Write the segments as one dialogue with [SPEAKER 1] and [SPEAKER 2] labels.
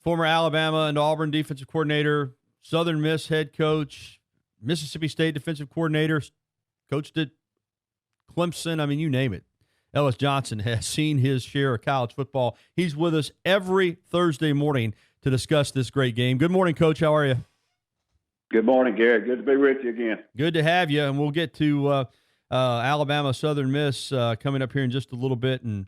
[SPEAKER 1] former Alabama and Auburn defensive coordinator, Southern Miss head coach, Mississippi State defensive coordinator, coached at Clemson. I mean, you name it. Ellis Johnson has seen his share of college football. He's with us every Thursday morning to discuss this great game. Good morning, Coach. How are you?
[SPEAKER 2] Good morning, Gary. Good to be with you again.
[SPEAKER 1] Good to have you, and we'll get to Alabama, Southern Miss coming up here in just a little bit, and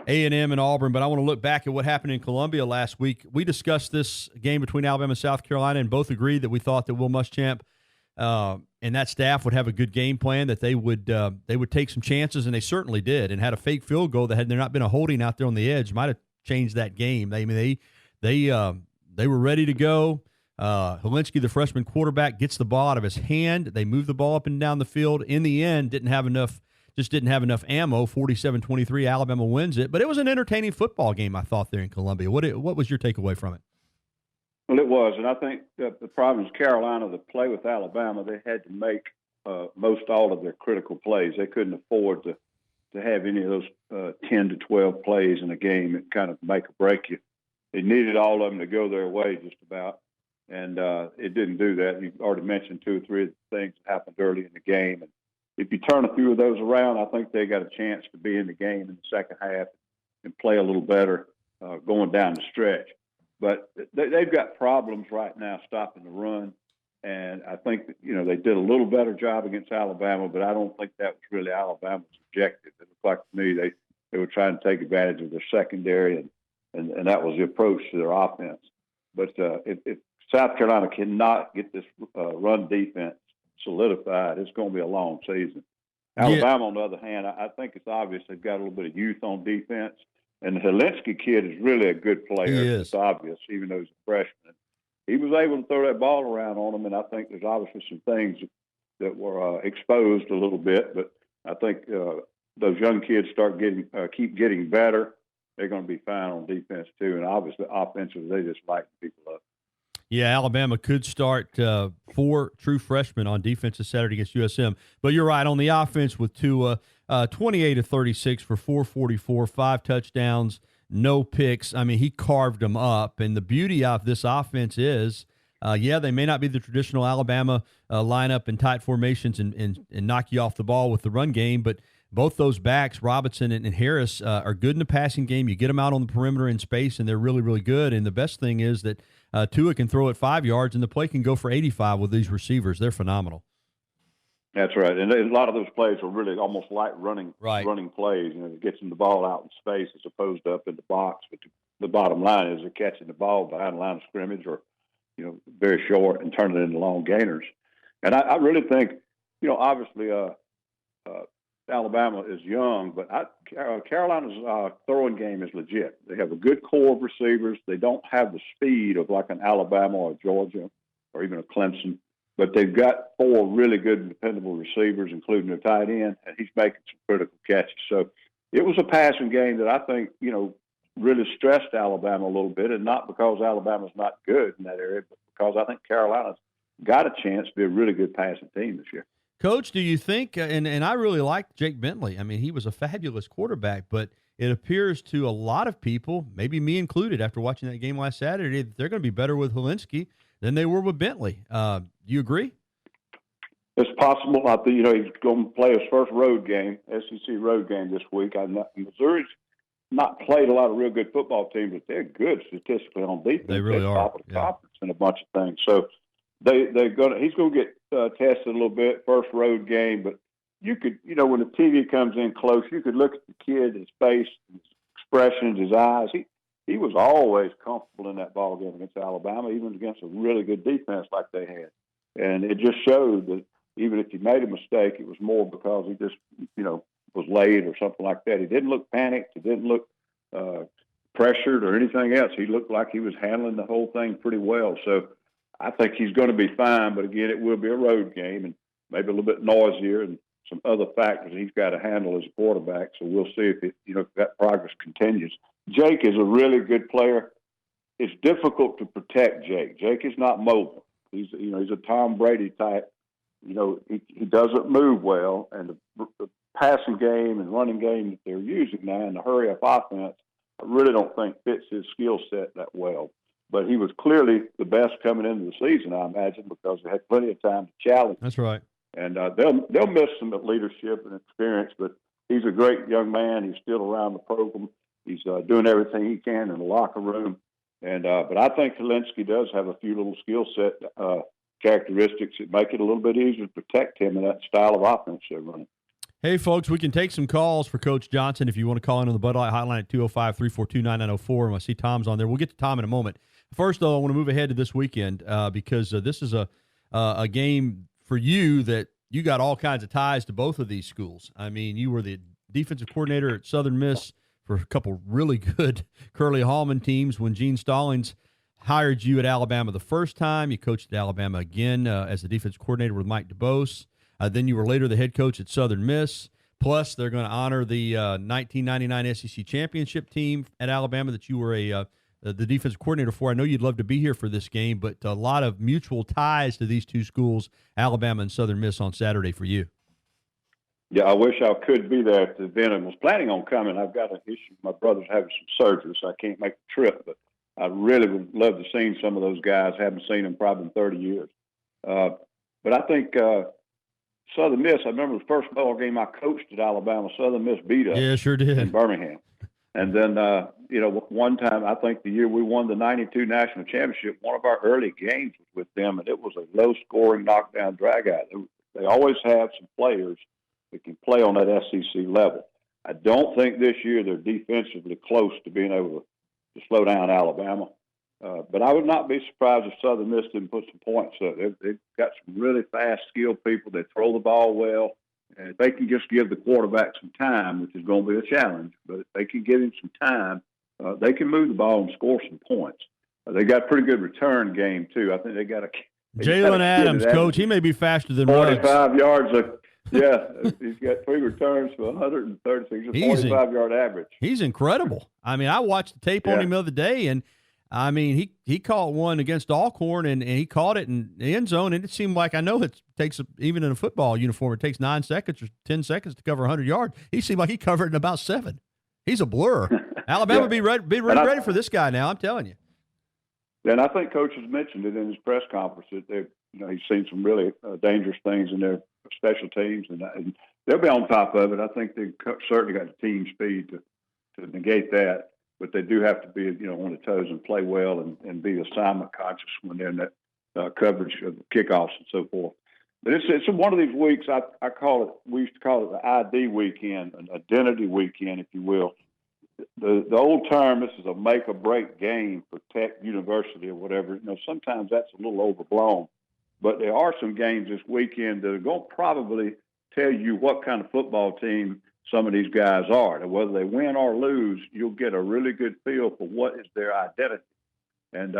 [SPEAKER 1] A&M and Auburn, but I want to look back at what happened in Columbia last week. We discussed this game between Alabama and South Carolina and both agreed that we thought that Will Muschamp and that staff would have a good game plan, that they would take some chances, and they certainly did, and had a fake field goal that had there not been a holding out there on the edge might have changed that game. They were ready to go. Helinski, the freshman quarterback, gets the ball out of his hand. They move the ball up and down the field. In the end, didn't have enough ammo. 47-23, Alabama wins it. But it was an entertaining football game, I thought, there in Columbia. What was your takeaway from it?
[SPEAKER 2] Well, it was, and I think that the problem is Carolina, to play with Alabama, they had to make most all of their critical plays. They couldn't afford to have any of those 10 to 12 plays in a game that kind of make or break you. They needed all of them to go their way just about, and it didn't do that. You've already mentioned two or three of the things that happened early in the game. And if you turn a few of those around, I think they got a chance to be in the game in the second half and play a little better going down the stretch. But they've got problems right now stopping the run, and I think that, they did a little better job against Alabama, but I don't think that was really Alabama's objective. It looked like to me they were trying to take advantage of their secondary, and that was the approach to their offense. But if South Carolina cannot get this run defense solidified, it's going to be a long season. Alabama, on the other hand, I think it's obvious they've got a little bit of youth on defense. And the Helinski kid is really a good player.
[SPEAKER 1] He is.
[SPEAKER 2] It's obvious, even though he's a freshman. He was able to throw that ball around on him, and I think there's obviously some things that were exposed a little bit. But I think those young kids keep getting better. They're going to be fine on defense too, and obviously offensively they just light people up.
[SPEAKER 1] Yeah, Alabama could start 4 true freshmen on defense this Saturday against USM. But you're right, on the offense with Tua, 28 of 36 for 444, 5 touchdowns, no picks. I mean, he carved them up. And the beauty of this offense is, they may not be the traditional Alabama lineup in tight formations and knock you off the ball with the run game, but both those backs, Robinson and Harris, are good in the passing game. You get them out on the perimeter in space, and they're really, really good. And the best thing is that Tua can throw it 5 yards, and the play can go for 85 with these receivers. They're phenomenal.
[SPEAKER 2] That's right. And a lot of those plays are really almost like running plays. It gets them the ball out in space as opposed to up in the box. But the bottom line is they're catching the ball behind the line of scrimmage or, very short and turning it into long gainers. And I really think, obviously Alabama is young, but Carolina's throwing game is legit. They have a good core of receivers. They don't have the speed of like an Alabama or Georgia or even a Clemson, but they've got 4 really good and dependable receivers, including their tight end, and he's making some critical catches. So it was a passing game that I think, really stressed Alabama a little bit, and not because Alabama's not good in that area, but because I think Carolina's got a chance to be a really good passing team this year.
[SPEAKER 1] Coach, do you think, and I really liked Jake Bentley. I mean, he was a fabulous quarterback, but it appears to a lot of people, maybe me included, after watching that game last Saturday, that they're going to be better with Helinski than they were with Bentley. Do you agree?
[SPEAKER 2] It's possible. I think, he's going to play his first road game, SEC road game this week. Missouri's not played a lot of real good football teams, but they're good statistically on defense.
[SPEAKER 1] They really are.
[SPEAKER 2] Top of the conference in a bunch of things. So he's going to get tested a little bit, first road game. But you could, when the TV comes in close, you could look at the kid, his face, his expressions, his eyes. He was always comfortable in that ball game against Alabama, even against a really good defense like they had. And it just showed that even if he made a mistake, it was more because he just, was late or something like that. He didn't look panicked. He didn't look pressured or anything else. He looked like he was handling the whole thing pretty well. So I think he's going to be fine. But again, it will be a road game and maybe a little bit noisier and some other factors he's got to handle as a quarterback. So we'll see if that progress continues. Jake is a really good player. It's difficult to protect Jake. Jake is not mobile. He's a Tom Brady type. He doesn't move well, and the passing game and running game that they're using now in the hurry-up offense, I really don't think fits his skill set that well. but he was clearly the best coming into the season, I imagine, because they had plenty of time to challenge.
[SPEAKER 1] That's right.
[SPEAKER 2] And they'll miss some leadership and experience, but he's a great young man. He's still around the program. He's doing everything he can in the locker room. And but I think Helinski does have a few little skill set characteristics that make it a little bit easier to protect him in that style of offense they're running.
[SPEAKER 1] Hey, folks, we can take some calls for Coach Johnson if you want to call in on the Bud Light Hotline at 205-342-9904. I see Tom's on there. We'll get to Tom in a moment. First, though, I want to move ahead to this weekend because this is a game for you that you got all kinds of ties to both of these schools. I mean, you were the defensive coordinator at Southern Miss for a couple really good Curly Hallman teams when Gene Stallings hired you at Alabama the first time. You coached at Alabama again as the defensive coordinator with Mike DuBose. Then you were later the head coach at Southern Miss. Plus, they're going to honor the 1999 SEC championship team at Alabama that you were the defensive coordinator for. I know you'd love to be here for this game, but a lot of mutual ties to these two schools, Alabama and Southern Miss, on Saturday for you.
[SPEAKER 2] Yeah, I wish I could be there at the event. I was planning on coming. I've got an issue. My brother's having some surgery, so I can't make the trip, but I really would love to see some of those guys. Haven't seen them probably in 30 years. But I think Southern Miss, I remember the first ball game I coached at Alabama, Southern Miss beat us.
[SPEAKER 1] Yeah, sure did.
[SPEAKER 2] In Birmingham. And then, one time, I think the year we won the 92 national championship, one of our early games was with them, and it was a low-scoring knockdown drag-out. They always have some players that can play on that SEC level. I don't think this year they're defensively close to being able to slow down Alabama. But I would not be surprised if Southern Miss didn't put some points up. They've got some really fast, skilled people. They throw the ball well. And if they can just give the quarterback some time, which is going to be a challenge, but if they can give him some time, they can move the ball and score some points. They got a pretty good return game, too. I think they got a –
[SPEAKER 1] Jalen Adams, Coach, he may be faster than
[SPEAKER 2] 45 yards. Yeah, he's got 3 returns for 136, a 45-yard average.
[SPEAKER 1] He's incredible. I mean, I watched the tape on him the other day, and, I mean, he caught one against Alcorn, and he caught it in the end zone, and it seemed like, I know it takes, even in a football uniform, it takes 9 seconds or 10 seconds to cover 100 yards. He seemed like he covered it in about 7. He's a blur. Alabama be ready for this guy now, I'm telling you.
[SPEAKER 2] And I think Coach has mentioned it in his press conference that he's seen some really dangerous things in their special teams, and they'll be on top of it. I think they've certainly got the team speed to negate that, but they do have to be, on the toes and play well and be assignment conscious when they're in that coverage of kickoffs and so forth. But it's one of these weeks, I call it, we used to call it the ID weekend, an identity weekend, if you will. The old term, this is a make or break game for Tech University or whatever. Sometimes that's a little overblown. But there are some games this weekend that are going to probably tell you what kind of football team some of these guys are. And whether they win or lose, you'll get a really good feel for what is their identity. And,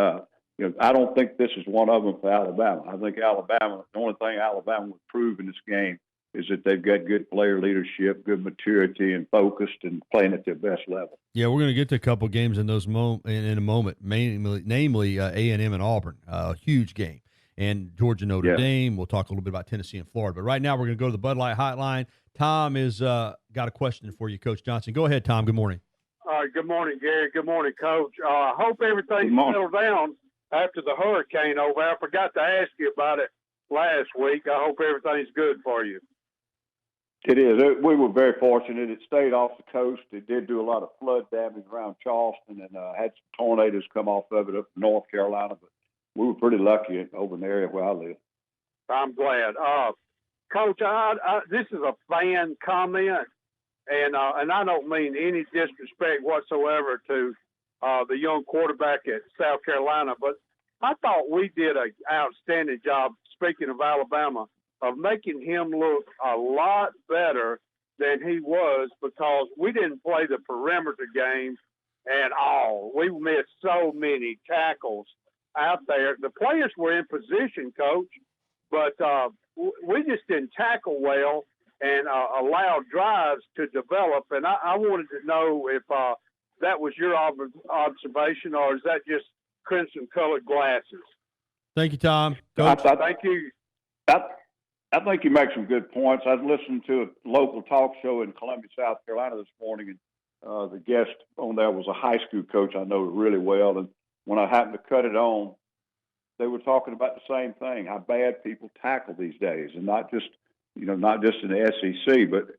[SPEAKER 2] I don't think this is one of them for Alabama. I think Alabama, the only thing Alabama would prove in this game is that they've got good player leadership, good maturity, and focused and playing at their best level.
[SPEAKER 1] Yeah, we're going to get to a couple games in those in a moment, namely A&M and Auburn, a huge game. And Georgia, Notre Dame. We'll talk a little bit about Tennessee and Florida. But right now we're going to go to the Bud Light Hotline. Tom has got a question for you, Coach Johnson. Go ahead, Tom. Good morning.
[SPEAKER 3] Good morning, Gary. Good morning, Coach. I hope everything's settled down after the hurricane over. I forgot to ask you about it last week. I hope everything's good for you.
[SPEAKER 2] It is. We were very fortunate. It stayed off the coast. It did do a lot of flood damage around Charleston and had some tornadoes come off of it up in North Carolina. But we were pretty lucky over in the area where I live.
[SPEAKER 3] I'm glad. Coach, this is a fan comment, and I don't mean any disrespect whatsoever to the young quarterback at South Carolina, but I thought we did an outstanding job, speaking of Alabama, of making him look a lot better than he was because we didn't play the perimeter game at all. We missed so many tackles out there. The players were in position, Coach, but we just didn't tackle well and allowed drives to develop. And I wanted to know if that was your observation or is that just crimson-colored glasses?
[SPEAKER 1] Thank you, Tom.
[SPEAKER 3] Thank you.
[SPEAKER 2] I think you make some good points. I was listening to a local talk show in Columbia, South Carolina this morning, and the guest on there was a high school coach I know really well. And when I happened to cut it on, they were talking about the same thing, how bad people tackle these days, and not just in the SEC, but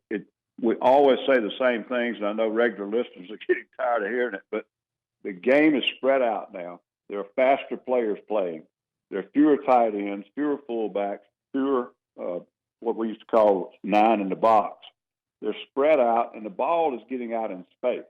[SPEAKER 2] we always say the same things, and I know regular listeners are getting tired of hearing it, but the game is spread out now. There are faster players playing. There are fewer tight ends, fewer fullbacks, fewer what we used to call 9 in the box. They're spread out, and the ball is getting out in space.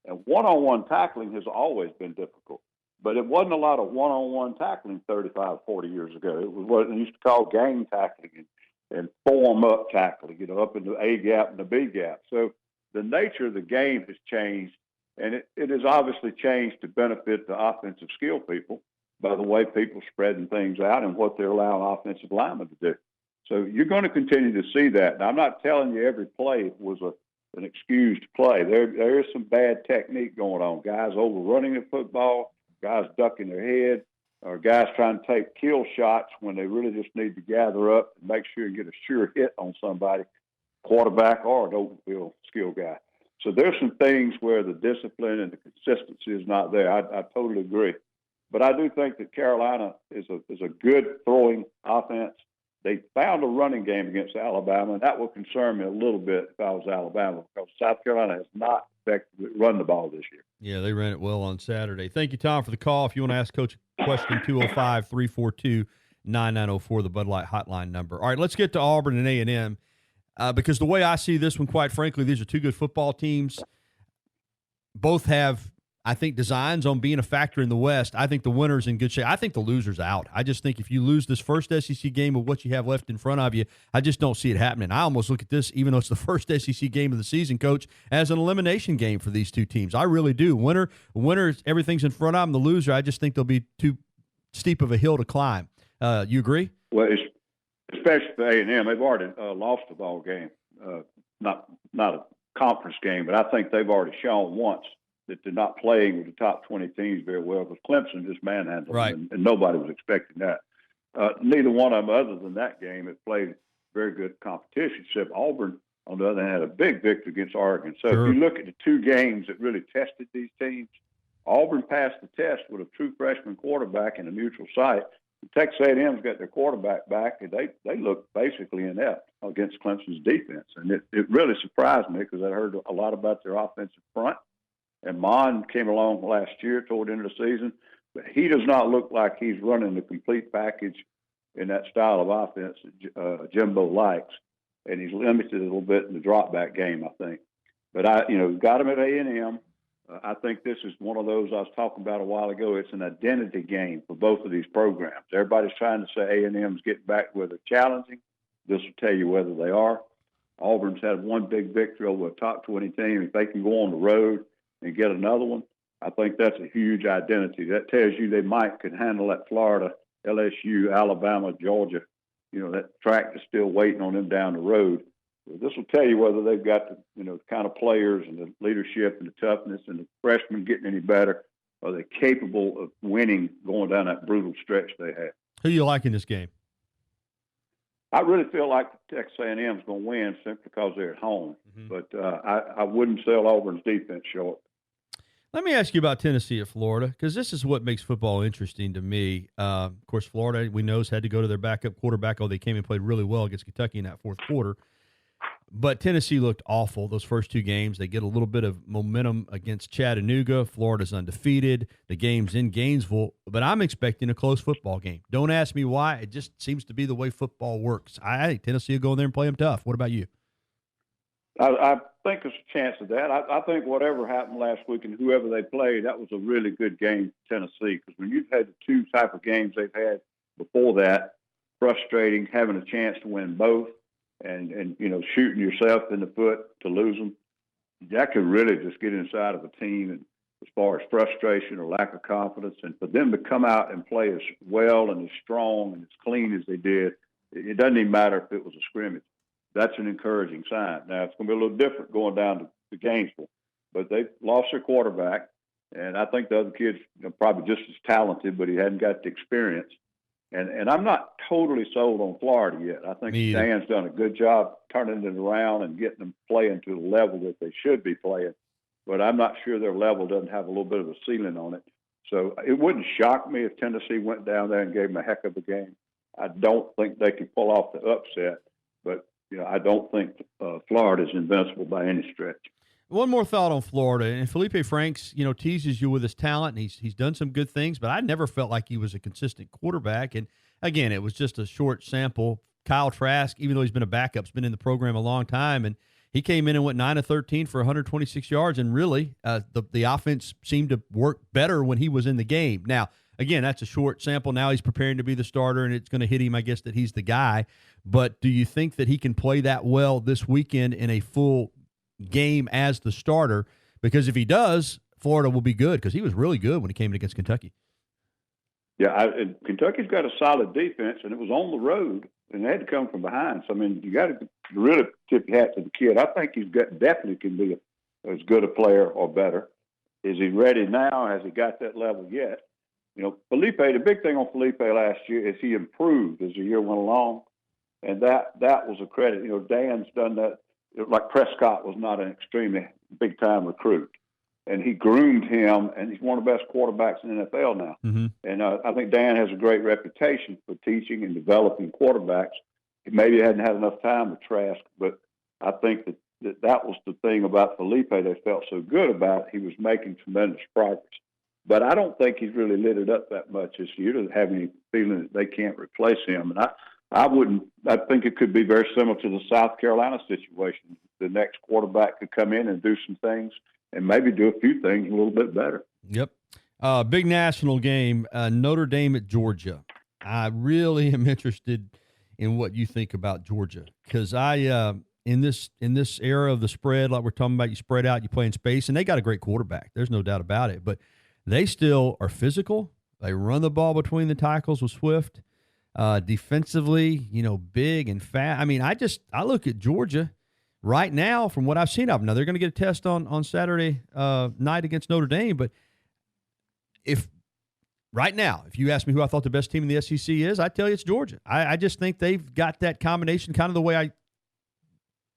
[SPEAKER 2] And one-on-one tackling has always been difficult, but it wasn't a lot of one-on-one tackling 35, 40 years ago. It was what they used to call gang tackling and form-up tackling, up in the A gap and the B gap. So the nature of the game has changed, and it has obviously changed to benefit the offensive skill people by the way people spreading things out and what they're allowing offensive linemen to do. So you're going to continue to see that. Now, I'm not telling you every play was an excused play. There is some bad technique going on. Guys overrunning the football, guys ducking their head, or guys trying to take kill shots when they really just need to gather up and make sure you get a sure hit on somebody, quarterback or an open field skill guy. So there's some things where the discipline and the consistency is not there. I totally agree. But I do think that Carolina is a good throwing offense. They found a running game against Alabama, and that will concern me a little bit if I was Alabama, because South Carolina has not effectively run the ball this year.
[SPEAKER 1] Yeah, they ran it well on Saturday. Thank you, Tom, for the call. If you want to ask Coach a question, 205-342-9904, the Bud Light hotline number. All right, let's get to Auburn and A&M, because the way I see this one, quite frankly, these are two good football teams. Both have, I think, designs on being a factor in the West. I think the winner's in good shape. I think the loser's out. I just think if you lose this first SEC game of what you have left in front of you, I just don't see it happening. I almost look at this, even though it's the first SEC game of the season, Coach, as an elimination game for these two teams. I really do. Winner, everything's in front of them. The loser, I just think they'll be too steep of a hill to climb. You agree?
[SPEAKER 2] Well, especially for A&M, they've already lost the ball game. Not a conference game, but I think they've already shown once that they're not playing with the top 20 teams very well, because Clemson just manhandled them, and nobody was expecting that. Neither one of them, other than that game, have played very good competition, except Auburn, on the other hand, had a big victory against Oregon. So if you look at the two games that really tested these teams, Auburn passed the test with a true freshman quarterback in a neutral site. Texas A&M's got their quarterback back, and they look basically inept against Clemson's defense. And it really surprised me, because I heard a lot about their offensive front. And Mon came along last year toward the end of the season, but he does not look like he's running the complete package in that style of offense that Jimbo likes. And he's limited a little bit in the drop back game, I think. But got him at A&M. I think this is one of those I was talking about a while ago. It's an identity game for both of these programs. Everybody's trying to say A&M's getting back where they're challenging. This will tell you whether they are. Auburn's had one big victory over a top 20 team. If they can go on the road and get another one, I think that's a huge identity. That tells you they could handle that Florida, LSU, Alabama, Georgia. That track is still waiting on them down the road. So this will tell you whether they've got the kind of players and the leadership and the toughness, and the freshmen getting any better. Are they capable of winning going down that brutal stretch they had?
[SPEAKER 1] Who do you like in this game?
[SPEAKER 2] I really feel like Texas A&M is going to win simply because they're at home. Mm-hmm. But I wouldn't sell Auburn's defense short.
[SPEAKER 1] Let me ask you about Tennessee at Florida, because this is what makes football interesting to me. Of course, Florida, we know, has had to go to their backup quarterback. They came and played really well against Kentucky in that fourth quarter. But Tennessee looked awful those first two games. They get a little bit of momentum against Chattanooga. Florida's undefeated. The game's in Gainesville. But I'm expecting a close football game. Don't ask me why. It just seems to be the way football works. I think Tennessee will go in there and play them tough. What about you?
[SPEAKER 2] I think there's a chance of that. I think whatever happened last week and whoever they played, that was a really good game for Tennessee, because when you've had the two type of games they've had before that, frustrating, having a chance to win both, and shooting yourself in the foot to lose them, that could really just get inside of a team, and as far as frustration or lack of confidence. And for them to come out and play as well and as strong and as clean as they did, it doesn't even matter if it was a scrimmage. That's an encouraging sign. Now, it's going to be a little different going down to Gainesville, but they lost their quarterback, and I think the other kid's probably just as talented, but he hadn't got the experience. And I'm not totally sold on Florida yet. I think Dan's done a good job turning it around and getting them playing to the level that they should be playing, but I'm not sure their level doesn't have a little bit of a ceiling on it. So it wouldn't shock me if Tennessee went down there and gave them a heck of a game. I don't think they can pull off the upset, but I don't think Florida is invincible by any stretch.
[SPEAKER 1] One more thought on Florida, and Felipe Franks, teases you with his talent, and he's done some good things, but I never felt like he was a consistent quarterback. And again, it was just a short sample. Kyle Trask, even though he's been a backup, has been in the program a long time, and he came in and went 9 of 13 for 126 yards, and really the offense seemed to work better when he was in the game. Now, again, that's a short sample. Now he's preparing to be the starter, and it's going to hit him, I guess, that he's the guy. But do you think that he can play that well this weekend in a full game as the starter? Because if he does, Florida will be good, because he was really good when he came in against Kentucky.
[SPEAKER 2] Yeah, and Kentucky's got a solid defense, and it was on the road, and they had to come from behind. So, I mean, you got to really tip your hat to the kid. I think definitely can be as good a player or better. Is he ready now? Has he got that level yet? Felipe, the big thing on Felipe last year is he improved as the year went along, and that was a credit. Dan's done that. Like Prescott was not an extremely big-time recruit, and he groomed him, and he's one of the best quarterbacks in the NFL now.
[SPEAKER 1] Mm-hmm.
[SPEAKER 2] And I think Dan has a great reputation for teaching and developing quarterbacks. Maybe he hadn't had enough time with Trask, but I think that was the thing about Felipe they felt so good about. He was making tremendous progress. But I don't think he's really lit it up that much this year to have any feeling that they can't replace him. And I think it could be very similar to the South Carolina situation. The next quarterback could come in and do some things and maybe do a few things a little bit better.
[SPEAKER 1] Yep. Big national game, Notre Dame at Georgia. I really am interested in what you think about Georgia, because in this era of the spread, like we're talking about, you spread out, you play in space, and they got a great quarterback. There's no doubt about it. But they still are physical. They run the ball between the tackles with Swift. Defensively, big and fat. I mean, I look at Georgia right now from what I've seen of them. Now, they're going to get a test on Saturday night against Notre Dame, but if you ask me who I thought the best team in the SEC is, I'd tell you it's Georgia. I just think they've got that combination, kind of the way I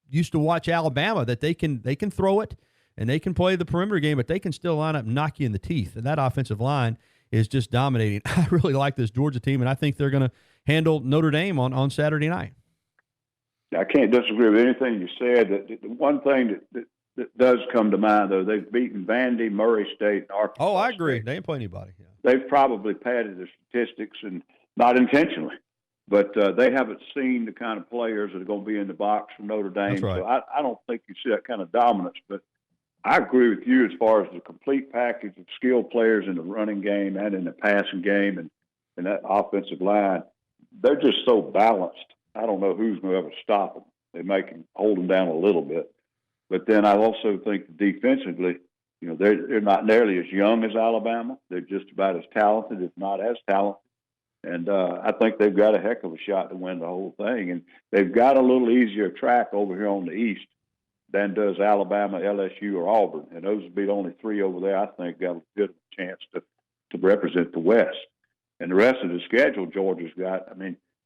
[SPEAKER 1] used to watch Alabama, that they can throw it and they can play the perimeter game, but they can still line up and knock you in the teeth. And that offensive line is just dominating. I really like this Georgia team, and I think they're going to handle Notre Dame on Saturday night.
[SPEAKER 2] I can't disagree with anything you said. The one thing that does come to mind, though, they've beaten Vandy, Murray State, and Arkansas.
[SPEAKER 1] Oh, I agree.
[SPEAKER 2] State.
[SPEAKER 1] They ain't play anybody. Yeah.
[SPEAKER 2] They've probably padded their statistics, and not intentionally, but they haven't seen the kind of players that are going to be in the box from Notre Dame.
[SPEAKER 1] That's right.
[SPEAKER 2] So I don't think you see that kind of dominance, but I agree with you as far as the complete package of skilled players in the running game and in the passing game and that offensive line. They're just so balanced. I don't know who's going to ever stop them. They make them hold them down a little bit. But then I also think defensively, they're not nearly as young as Alabama. They're just about as talented, if not as talented. And I think they've got a heck of a shot to win the whole thing. And they've got a little easier track over here on the East than does Alabama, LSU, or Auburn. And those would be the only three over there I think got a good chance to represent the West. And the rest of the schedule Georgia's got,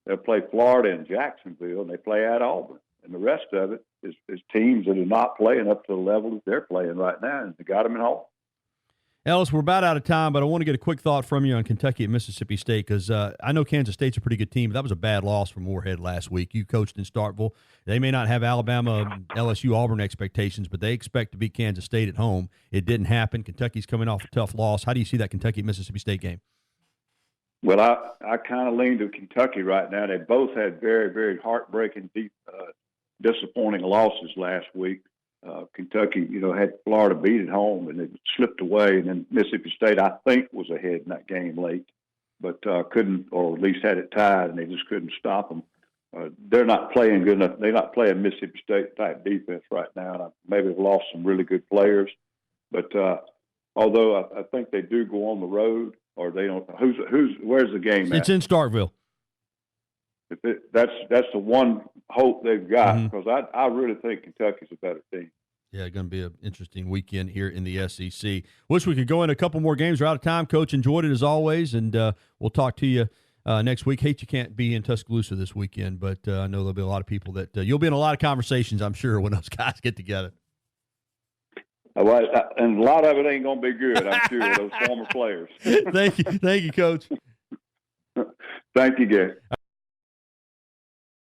[SPEAKER 2] they'll play Florida and Jacksonville, and they play at Auburn. And the rest of it is teams that are not playing up to the level that they're playing right now, and they got them at home.
[SPEAKER 1] Ellis, we're about out of time, but I want to get a quick thought from you on Kentucky and Mississippi State, because I know Kansas State's a pretty good team, but that was a bad loss for Moorhead last week. You coached in Starkville. They may not have Alabama, LSU, Auburn expectations, but they expect to beat Kansas State at home. It didn't happen. Kentucky's coming off a tough loss. How do you see that Kentucky-Mississippi State game?
[SPEAKER 2] Well, I kind of lean to Kentucky right now. They both had very, very heartbreaking, disappointing losses last week. Kentucky, had Florida beat at home, and it slipped away. And then Mississippi State, I think, was ahead in that game late, but couldn't, or at least had it tied, and they just couldn't stop them. They're not playing good enough. They're not playing Mississippi State type defense right now. Maybe they've lost some really good players, but although I think they do go on the road, or they don't. Where's the game at?
[SPEAKER 1] It's in Starkville.
[SPEAKER 2] That's the one hope they've got, because I really think Kentucky's a better team.
[SPEAKER 1] Yeah, going to be an interesting weekend here in the SEC. Wish we could go in a couple more games. We're out of time. Coach, enjoyed it as always, and we'll talk to you next week. Hate you can't be in Tuscaloosa this weekend, but I know there'll be a lot of people that you'll be in a lot of conversations, I'm sure, when those guys get together.
[SPEAKER 2] And a lot of it ain't going to be good, I'm sure, those former players.
[SPEAKER 1] Thank you, Coach.
[SPEAKER 2] Thank you, Gary.